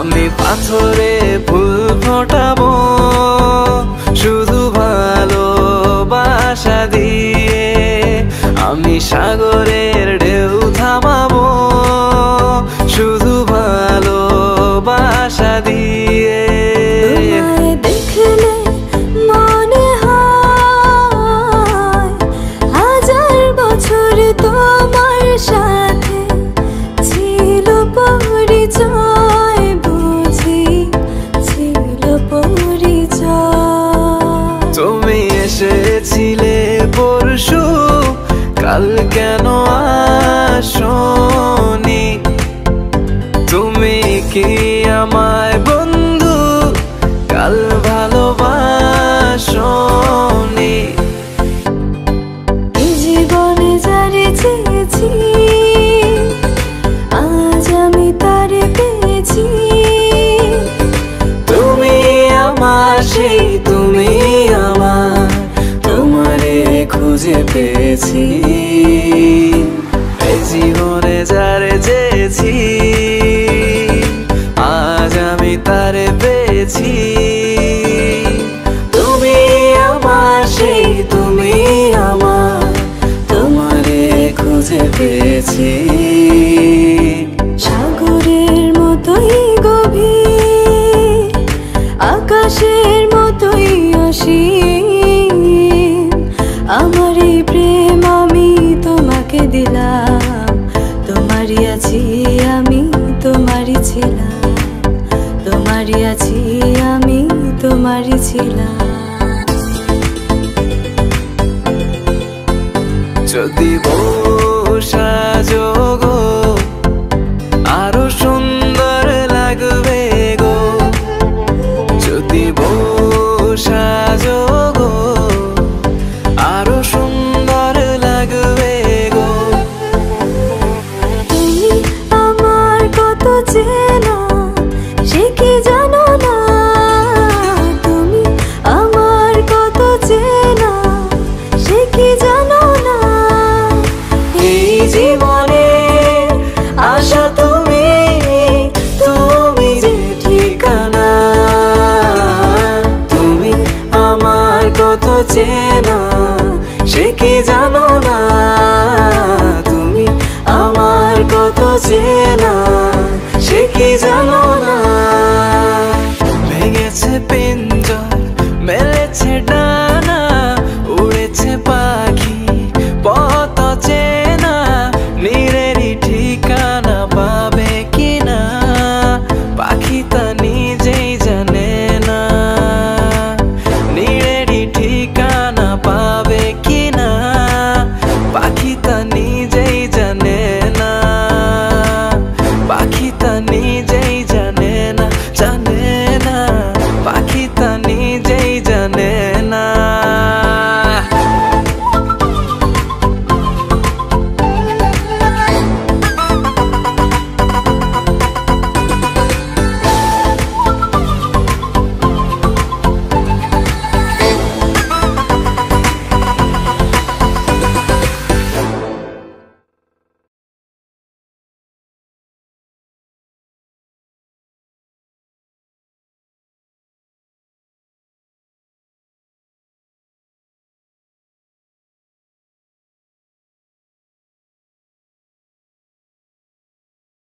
আমি পাথরে ফুল ফোটাবো শুধু ভালোবাসা দিয়ে, আমি সাগরের ঢেউ থামাবো শুধু ভালোবাসা দিয়ে। দেখলে মনে হয় হাজার বছর তোমার সাথে ছিল পরিচয়, বুঝি ছিল পরিচয়। তুমি এসেছিলে পরশু, কাল কেন আসোনি? তুমি কি আমায় বন্ধু কাল ভালোবাসোনি? এই জীবনে যারে চেয়েছি আজ আমি তারে পেয়েছি। তুমি আমার সেই, তুমি আমার, তোমারে খুঁজে পেয়েছি। এই জীবনে যারে চেয়েছি আজ আমি তারে পেয়েছি। তুমি আমার সেই, তুমি আমার, তোমারে খুঁজে পেয়েছি। সাগরের মতোই গভীর, আকাশের মতোই অসীম, আমার এই প্রেম আমি তোমাকে দিলাম। তোমারই আছি আমি, তোমারই ছিলাম, তোমারই আছি আমি, তোমারই ছিলাম। যদি সাজো গো আরো সুন্দর লাগবে গো, যদি সাজো গো আরো সুন্দর লাগবে গো। তুমি আমার কত চেনা সে কি জানো না, তুমি আমার কত চেনা সে কি জানো না। এই জীবনে আশা তুমি, তুমি যে ঠিকানা, তুমি আমার কত চেনা